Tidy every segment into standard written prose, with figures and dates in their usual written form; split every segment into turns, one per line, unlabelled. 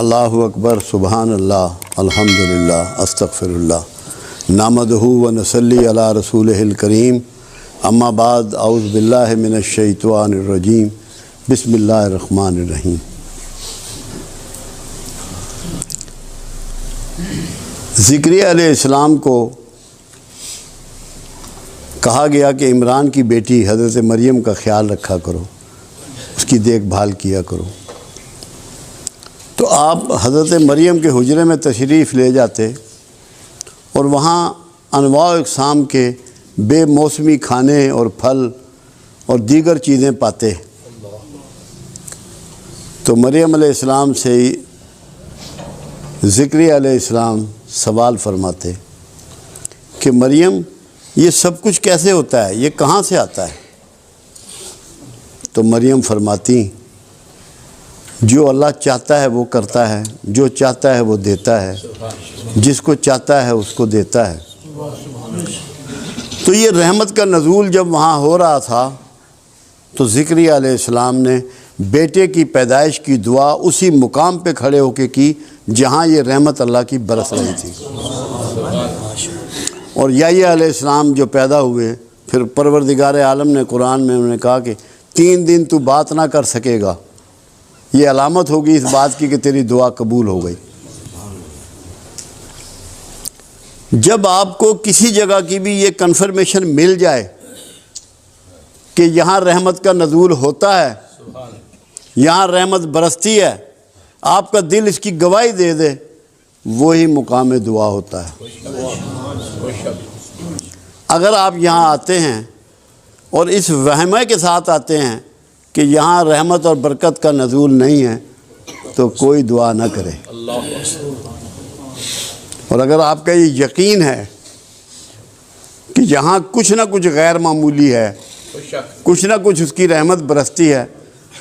اللہ اکبر سبحان اللہ الحمدللہ استغفر اللہ نحمدہ و نصلی علی رسولہ الکریم اما بعد اعوذ باللہ من الشیطان الرجیم بسم اللہ الرحمن الرحیم۔ زکریا علیہ السلام کو کہا گیا کہ عمران کی بیٹی حضرت مریم کا خیال رکھا کرو، اس کی دیکھ بھال کیا کرو۔ تو آپ حضرت مریم کے حجرے میں تشریف لے جاتے اور وہاں انواع و اقسام کے بے موسمی کھانے اور پھل اور دیگر چیزیں پاتے۔ تو مریم علیہ السلام سے زکریا علیہ السلام سوال فرماتے کہ مریم یہ سب کچھ کیسے ہوتا ہے، یہ کہاں سے آتا ہے؟ تو مریم فرماتی جو اللہ چاہتا ہے وہ کرتا ہے، جو چاہتا ہے وہ دیتا ہے، جس کو چاہتا ہے اس کو دیتا ہے۔ تو یہ رحمت کا نزول جب وہاں ہو رہا تھا تو زکریا علیہ السلام نے بیٹے کی پیدائش کی دعا اسی مقام پہ کھڑے ہو کے کی جہاں یہ رحمت اللہ کی برس رہی تھی۔ اور یحییٰ علیہ السلام جو پیدا ہوئے، پھر پروردگار عالم نے قرآن میں انہوں نے کہا کہ 3 دن تو بات نہ کر سکے گا، یہ علامت ہوگی اس بات کی کہ تیری دعا قبول ہو گئی۔ جب آپ کو کسی جگہ کی بھی یہ کنفرمیشن مل جائے کہ یہاں رحمت کا نزول ہوتا ہے، یہاں رحمت برستی ہے، آپ کا دل اس کی گواہی دے دے، وہی مقام دعا ہوتا ہے۔ اگر آپ یہاں آتے ہیں اور اس وہمے کے ساتھ آتے ہیں کہ یہاں رحمت اور برکت کا نزول نہیں ہے تو کوئی دعا نہ کرے۔ اور اگر آپ کا یہ یقین ہے کہ یہاں کچھ نہ کچھ غیر معمولی ہے، کچھ نہ کچھ اس کی رحمت برستی ہے،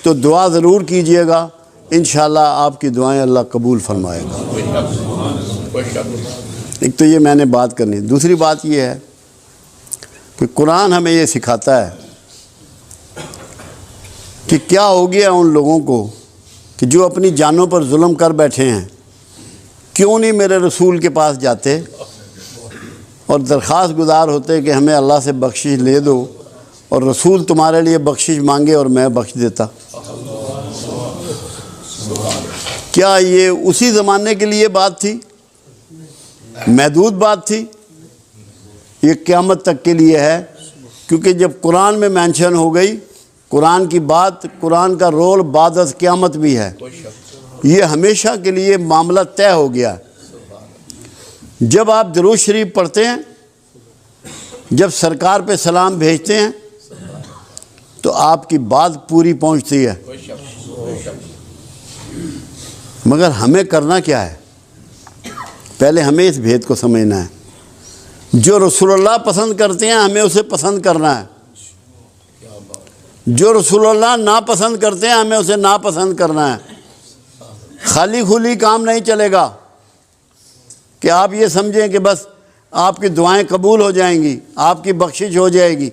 تو دعا ضرور کیجئے گا، انشاءاللہ آپ کی دعائیں اللہ قبول فرمائے گا۔ ایک تو یہ میں نے بات کرنی۔ دوسری بات یہ ہے کہ قرآن ہمیں یہ سکھاتا ہے کہ کیا ہو گیا ان لوگوں کو کہ جو اپنی جانوں پر ظلم کر بیٹھے ہیں، کیوں نہیں میرے رسول کے پاس جاتے اور درخواست گزار ہوتے کہ ہمیں اللہ سے بخشش لے دو، اور رسول تمہارے لیے بخشش مانگے اور میں بخش دیتا۔ کیا یہ اسی زمانے کے لیے بات تھی؟ محدود بات تھی؟ یہ قیامت تک کے لیے ہے، کیونکہ جب قرآن میں مینشن ہو گئی، قرآن کی بات، قرآن کا رول بعد از قیامت بھی ہے، یہ ہمیشہ کے لیے معاملہ طے ہو گیا۔ جب آپ درود شریف پڑھتے ہیں، جب سرکار پہ سلام بھیجتے ہیں تو آپ کی بات پوری پہنچتی ہے، مگر ہمیں کرنا کیا ہے؟ پہلے ہمیں اس بھید کو سمجھنا ہے۔ جو رسول اللہ پسند کرتے ہیں ہمیں اسے پسند کرنا ہے، جو رسول اللہ ناپسند کرتے ہیں ہمیں اسے ناپسند کرنا ہے۔ خالی کھلی کام نہیں چلے گا کہ آپ یہ سمجھیں کہ بس آپ کی دعائیں قبول ہو جائیں گی، آپ کی بخشش ہو جائے گی۔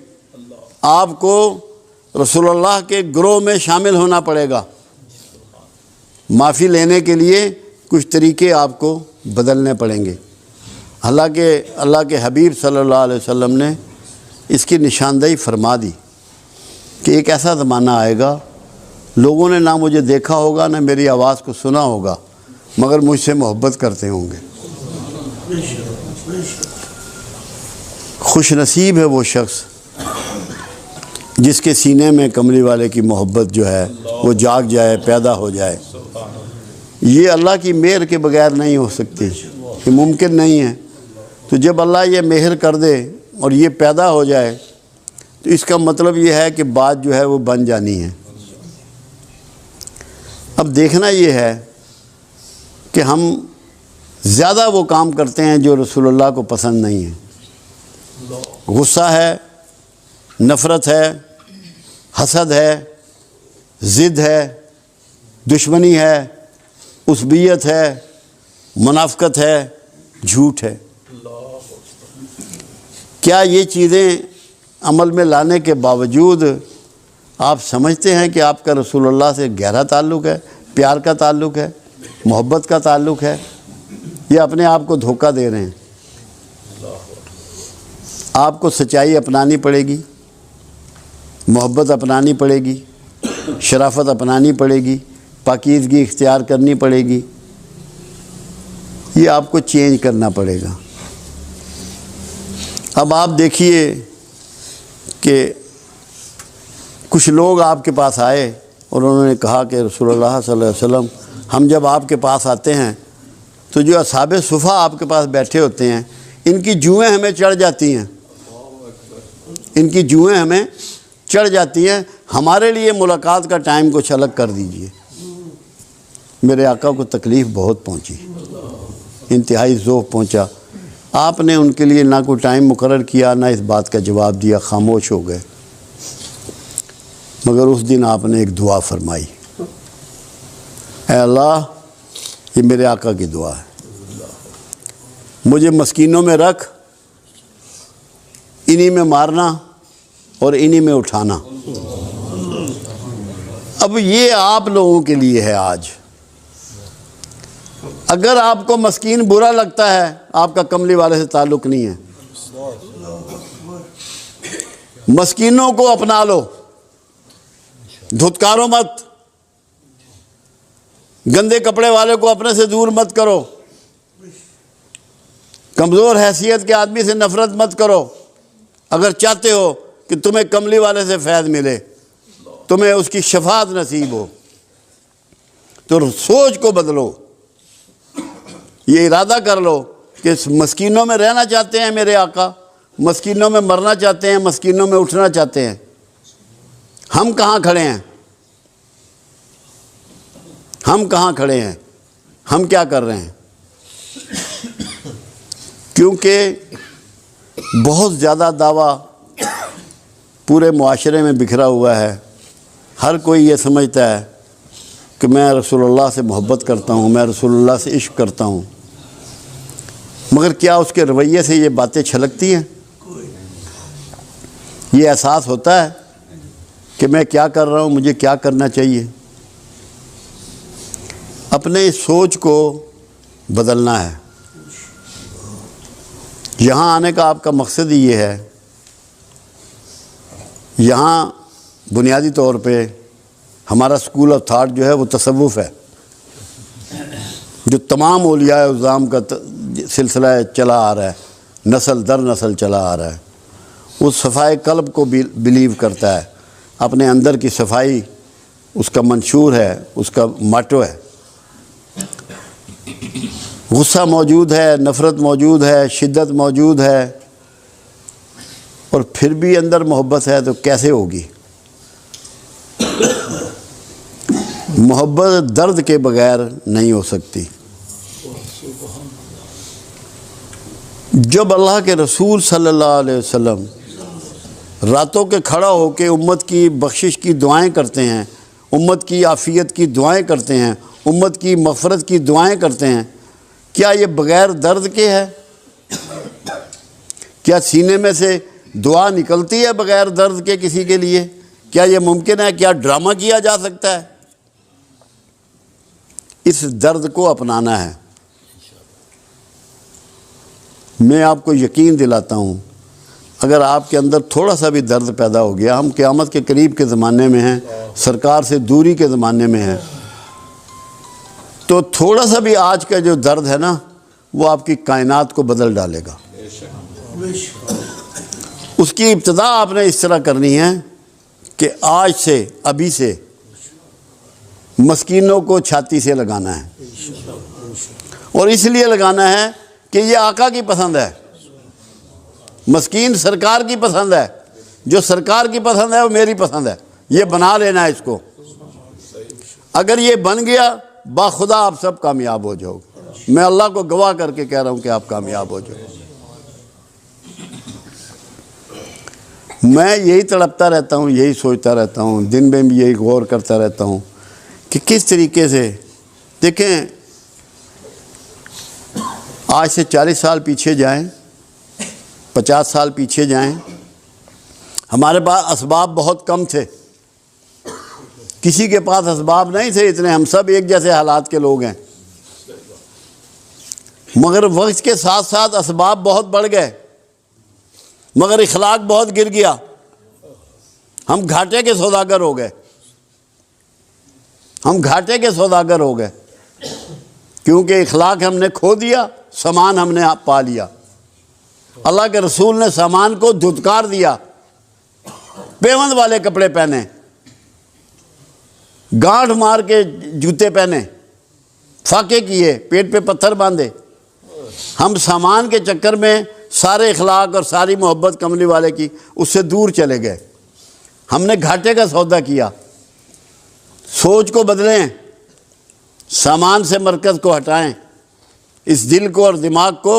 آپ کو رسول اللہ کے گروہ میں شامل ہونا پڑے گا۔ معافی لینے کے لیے کچھ طریقے آپ کو بدلنے پڑیں گے۔ حالانکہ اللہ کے حبیب صلی اللہ علیہ وسلم نے اس کی نشاندہی فرما دی کہ ایک ایسا زمانہ آئے گا، لوگوں نے نہ مجھے دیکھا ہوگا نہ میری آواز کو سنا ہوگا، مگر مجھ سے محبت کرتے ہوں گے۔ خوش نصیب ہے وہ شخص جس کے سینے میں کملی والے کی محبت جو ہے وہ جاگ جائے، پیدا ہو جائے۔ یہ اللہ کی مہر کے بغیر نہیں ہو سکتی، یہ ممکن نہیں ہے۔ تو جب اللہ یہ مہر کر دے اور یہ پیدا ہو جائے تو اس کا مطلب یہ ہے کہ بات جو ہے وہ بن جانی ہے۔ اب دیکھنا یہ ہے کہ ہم زیادہ وہ کام کرتے ہیں جو رسول اللہ کو پسند نہیں ہے۔ غصہ ہے، نفرت ہے، حسد ہے، ضد ہے، دشمنی ہے، عصبیت ہے، منافقت ہے، جھوٹ ہے۔ کیا یہ چیزیں عمل میں لانے کے باوجود آپ سمجھتے ہیں کہ آپ کا رسول اللہ سے گہرا تعلق ہے، پیار کا تعلق ہے، محبت کا تعلق ہے یا اپنے آپ کو دھوکہ دے رہے ہیں؟ آپ کو سچائی اپنانی پڑے گی، محبت اپنانی پڑے گی، شرافت اپنانی پڑے گی، پاکیزگی اختیار کرنی پڑے گی، یہ آپ کو چینج کرنا پڑے گا۔ اب آپ دیکھیے کہ کچھ لوگ آپ کے پاس آئے اور انہوں نے کہا کہ رسول اللہ صلی اللہ علیہ وسلم، ہم جب آپ کے پاس آتے ہیں تو جو اصحاب صفہ آپ کے پاس بیٹھے ہوتے ہیں ان کی جوئیں ہمیں چڑھ جاتی ہیں، ان کی جوئیں ہمیں چڑھ جاتی ہیں، ہمارے لیے ملاقات کا ٹائم کچھ الگ کر دیجئے۔ میرے آقا کو تکلیف بہت پہنچی، انتہائی ذوق پہنچا۔ آپ نے ان کے لیے نہ کوئی ٹائم مقرر کیا، نہ اس بات کا جواب دیا، خاموش ہو گئے۔ مگر اس دن آپ نے ایک دعا فرمائی، اے اللہ، یہ میرے آقا کی دعا ہے، مجھے مسکینوں میں رکھ، انہی میں مارنا اور انہی میں اٹھانا۔ اب یہ آپ لوگوں کے لیے ہے آج۔ اگر آپ کو مسکین برا لگتا ہے، آپ کا کملی والے سے تعلق نہیں ہے۔ مسکینوں کو اپنا لو، دھتکارو مت، گندے کپڑے والے کو اپنے سے دور مت کرو، کمزور حیثیت کے آدمی سے نفرت مت کرو۔ اگر چاہتے ہو کہ تمہیں کملی والے سے فیض ملے، تمہیں اس کی شفاعت نصیب ہو، تو سوچ کو بدلو، یہ ارادہ کر لو کہ مسکینوں میں رہنا چاہتے ہیں میرے آقا، مسکینوں میں مرنا چاہتے ہیں، مسکینوں میں اٹھنا چاہتے ہیں۔ ہم کہاں کھڑے ہیں؟ ہم کہاں کھڑے ہیں؟ ہم کیا کر رہے ہیں؟ کیونکہ بہت زیادہ دعویٰ پورے معاشرے میں بکھرا ہوا ہے۔ ہر کوئی یہ سمجھتا ہے کہ میں رسول اللہ سے محبت کرتا ہوں، میں رسول اللہ سے عشق کرتا ہوں، مگر کیا اس کے رویے سے یہ باتیں چھلکتی ہیں؟ یہ احساس ہوتا ہے کہ میں کیا کر رہا ہوں، مجھے کیا کرنا چاہیے؟ اپنے اس سوچ کو بدلنا ہے۔ یہاں آنے کا آپ کا مقصد ہی یہ ہے، یہاں بنیادی طور پہ ہمارا سکول آف تھاٹ جو ہے وہ تصوف ہے، جو تمام اولیاء اعظام کا سلسلہ چلا آ رہا ہے، نسل در نسل چلا آ رہا ہے۔ وہ صفائے قلب کو بلیو کرتا ہے، اپنے اندر کی صفائی اس کا منشور ہے، اس کا ماٹو ہے۔ غصہ موجود ہے، نفرت موجود ہے، شدت موجود ہے، اور پھر بھی اندر محبت ہے تو کیسے ہوگی؟ محبت درد کے بغیر نہیں ہو سکتی۔ جب اللہ کے رسول صلی اللہ علیہ وسلم راتوں کے کھڑا ہو کے امت کی بخشش کی دعائیں کرتے ہیں، امت کی عافیت کی دعائیں کرتے ہیں، امت کی مغفرت کی دعائیں کرتے ہیں، کیا یہ بغیر درد کے ہے؟ کیا سینے میں سے دعا نکلتی ہے بغیر درد کے کسی کے لیے؟ کیا یہ ممکن ہے؟ کیا ڈرامہ کیا جا سکتا ہے؟ اس درد کو اپنانا ہے۔ میں آپ کو یقین دلاتا ہوں، اگر آپ کے اندر تھوڑا سا بھی درد پیدا ہو گیا، ہم قیامت کے قریب کے زمانے میں ہیں، سرکار سے دوری کے زمانے میں ہیں، تو تھوڑا سا بھی آج کا جو درد ہے نا، وہ آپ کی کائنات کو بدل ڈالے گا۔ اس کی ابتدا آپ نے اس طرح کرنی ہے کہ آج سے، ابھی سے مسکینوں کو چھاتی سے لگانا ہے، اور اس لیے لگانا ہے کہ یہ آقا کی پسند ہے۔ مسکین سرکار کی پسند ہے، جو سرکار کی پسند ہے وہ میری پسند ہے، یہ بنا لینا ہے اس کو۔ اگر یہ بن گیا، باخدا آپ سب کامیاب ہو جاؤ گے۔ میں اللہ کو گواہ کر کے کہہ رہا ہوں کہ آپ کامیاب ہو جاؤ۔ میں یہی تڑپتا رہتا ہوں، یہی سوچتا رہتا ہوں، دن میں بھی یہی غور کرتا رہتا ہوں کہ کس طریقے سے، دیکھیں آج سے 40 سال پیچھے جائیں، 50 سال پیچھے جائیں، ہمارے پاس اسباب بہت کم تھے، کسی کے پاس اسباب نہیں تھے اتنے، ہم سب ایک جیسے حالات کے لوگ ہیں، مگر وقت کے ساتھ ساتھ اسباب بہت بڑھ گئے، مگر اخلاق بہت گر گیا، ہم گھاٹے کے سوداگر ہو گئے، ہم گھاٹے کے سوداگر ہو گئے، کیونکہ اخلاق ہم نے کھو دیا، سامان ہم نے پا لیا۔ اللہ کے رسول نے سامان کو دھتکار دیا، پیوند والے کپڑے پہنے، گانٹھ مار کے جوتے پہنے، فاقے کیے، پیٹ پہ پتھر باندھے۔ ہم سامان کے چکر میں سارے اخلاق اور ساری محبت کملی والے کی اس سے دور چلے گئے۔ ہم نے گھاٹے کا سودا کیا۔ سوچ کو بدلیں، سامان سے مرکز کو ہٹائیں، اس دل کو اور دماغ کو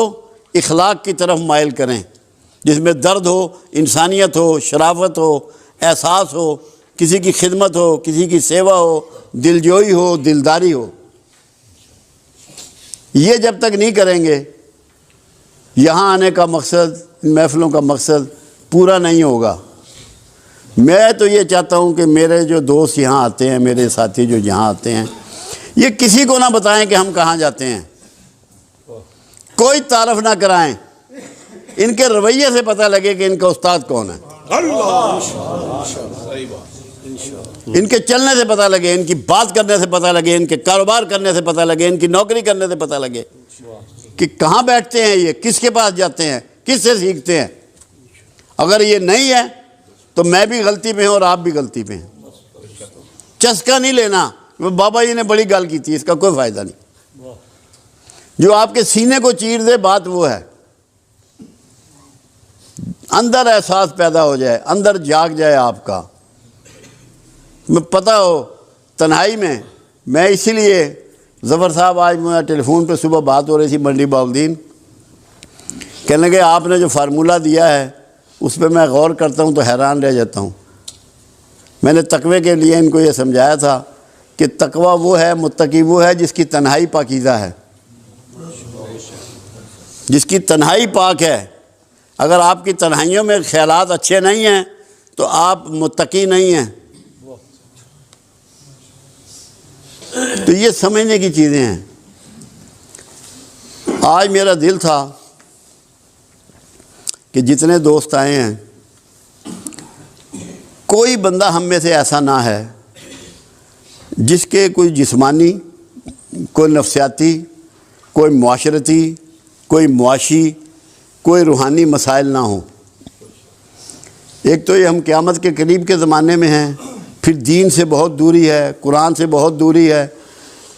اخلاق کی طرف مائل کریں، جس میں درد ہو، انسانیت ہو، شرافت ہو، احساس ہو، کسی کی خدمت ہو، کسی کی سیوا ہو، دلجوئی ہو، دلداری ہو۔ یہ جب تک نہیں کریں گے، یہاں آنے کا مقصد، ان محفلوں کا مقصد پورا نہیں ہوگا۔ میں تو یہ چاہتا ہوں کہ میرے جو دوست یہاں آتے ہیں، میرے ساتھی جو یہاں آتے ہیں، یہ کسی کو نہ بتائیں کہ ہم کہاں جاتے ہیں، کوئی تعارف نہ کرائیں، ان کے رویے سے پتہ لگے کہ ان کا استاد کون ہے، ان کے چلنے سے پتہ لگے، ان کی بات کرنے سے پتہ لگے، ان کے کاروبار کرنے سے پتہ لگے، ان کی نوکری کرنے سے پتہ لگے کہ کہاں بیٹھتے ہیں یہ، کس کے پاس جاتے ہیں، کس سے سیکھتے ہیں۔ اگر یہ نہیں ہے تو میں بھی غلطی پہ ہوں اور آپ بھی غلطی پہ ہیں۔ چسکا نہیں لینا، بابا جی نے بڑی گال کی تھی، اس کا کوئی فائدہ نہیں۔ جو آپ کے سینے کو چیر دے، بات وہ ہے، اندر احساس پیدا ہو جائے، اندر جاگ جائے آپ کا، میں پتہ ہو تنہائی میں اسی لیے ظفر صاحب، آج میں ٹیلی فون پہ صبح بات ہو رہی تھی منڈی باؤلدین، کہنے لگے آپ نے جو فارمولہ دیا ہے اس پہ میں غور کرتا ہوں تو حیران رہ جاتا ہوں۔ میں نے تقوی کے لیے ان کو یہ سمجھایا تھا کہ تقوی وہ ہے، متقی وہ ہے جس کی تنہائی پاکیزہ ہے، جس کی تنہائی پاک ہے۔ اگر آپ کی تنہائیوں میں خیالات اچھے نہیں ہیں تو آپ متقی نہیں ہیں۔ تو یہ سمجھنے کی چیزیں ہیں۔ آج میرا دل تھا کہ جتنے دوست آئے ہیں، کوئی بندہ ہم میں سے ایسا نہ ہے جس کے کوئی جسمانی، کوئی نفسیاتی، کوئی معاشرتی، کوئی معاشی، کوئی روحانی مسائل نہ ہوں۔ ایک تو یہ ہم قیامت کے قریب کے زمانے میں ہیں، پھر دین سے بہت دوری ہے، قرآن سے بہت دوری ہے،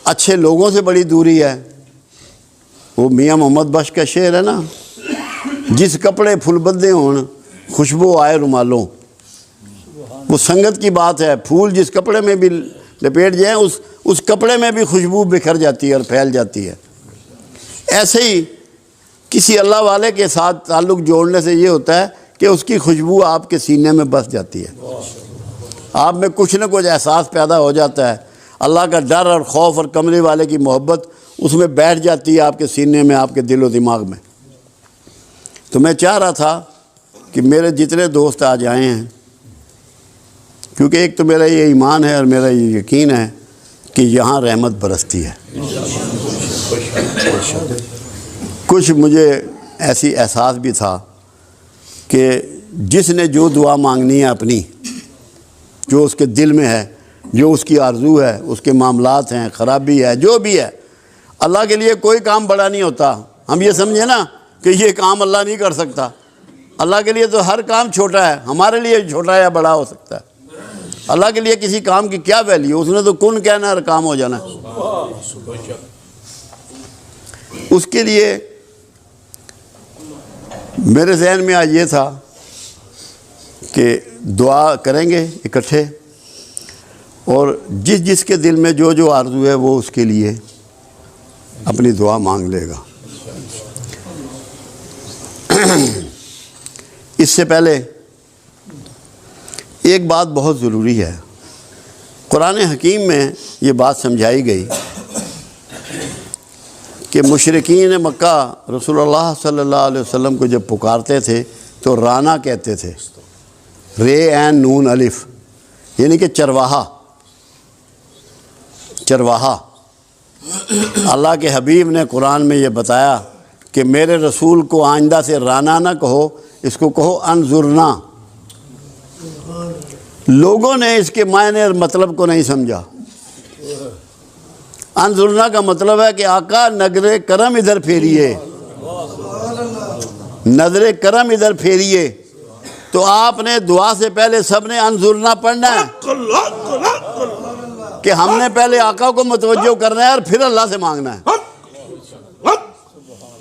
اچھے لوگوں سے بڑی دوری ہے۔ وہ میاں محمد بخش کا شعر ہے نا، جس کپڑے پھول بدے ہون خوشبو آئے رومالوں۔ وہ سنگت کی بات ہے، پھول جس کپڑے میں بھی لپیٹ جائیں اس کپڑے میں بھی خوشبو بکھر جاتی ہے اور پھیل جاتی ہے۔ ایسے ہی کسی اللہ والے کے ساتھ تعلق جوڑنے سے یہ ہوتا ہے کہ اس کی خوشبو آپ کے سینے میں بس جاتی ہے، آپ میں کچھ نہ کچھ احساس پیدا ہو جاتا ہے، اللہ کا ڈر اور خوف اور کملی والے کی محبت اس میں بیٹھ جاتی ہے آپ کے سینے میں، آپ کے دل و دماغ میں۔ تو میں چاہ رہا تھا کہ میرے جتنے دوست آج آئے ہیں، کیونکہ ایک تو میرا یہ ایمان ہے اور میرا یہ یقین ہے کہ یہاں رحمت برستی ہے۔ کچھ مجھے ایسی احساس بھی تھا کہ جس نے جو دعا مانگنی ہے اپنی، جو اس کے دل میں ہے، جو اس کی آرزو ہے، اس کے معاملات ہیں، خرابی ہے، جو بھی ہے، اللہ کے لیے کوئی کام بڑا نہیں ہوتا۔ ہم یہ سمجھیں نا کہ یہ کام اللہ نہیں کر سکتا، اللہ کے لیے تو ہر کام چھوٹا ہے، ہمارے لیے چھوٹا یا بڑا ہو سکتا ہے۔ اللہ کے لیے کسی کام کی کیا ویلیو، اس نے تو کن کہنا اور کام ہو جانا ہے۔ اس کے لیے میرے ذہن میں آج یہ تھا کہ دعا کریں گے اکٹھے، اور جس جس کے دل میں جو جو آرزو ہے وہ اس کے لیے اپنی دعا مانگ لے گا۔ اس سے پہلے ایک بات بہت ضروری ہے، قرآن حکیم میں یہ بات سمجھائی گئی کہ مشرکین مکہ رسول اللہ صلی اللہ علیہ وسلم کو جب پکارتے تھے تو رانا کہتے تھے، رے عین نون الف، یعنی کہ چرواہا، چرواہا اللہ کے حبیب نے قرآن میں یہ بتایا کہ میرے رسول کو آئندہ سے رانا نہ کہو، اس کو کہو انظرنا۔ لوگوں نے اس کے معنی اور مطلب کو نہیں سمجھا۔ انظرنا کا مطلب ہے کہ آقا نظر کرم ادھر پھیریے، نظر کرم ادھر پھیریے۔ تو آپ نے دعا سے پہلے سب نے انظرنا پڑھنا ہے کہ ہم نے پہلے آقا کو متوجہ کرنا ہے اور پھر اللہ سے مانگنا ہے۔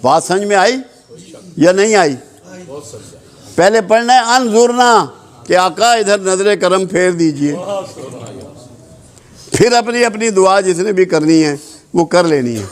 بات سمجھ میں آئی یا نہیں آئی؟ پہلے پڑھنا ہے انظرنا کہ آقا ادھر نظر کرم پھیر دیجئے، پھر اپنی اپنی دعا جس نے بھی کرنی ہے وہ کر لینی ہے۔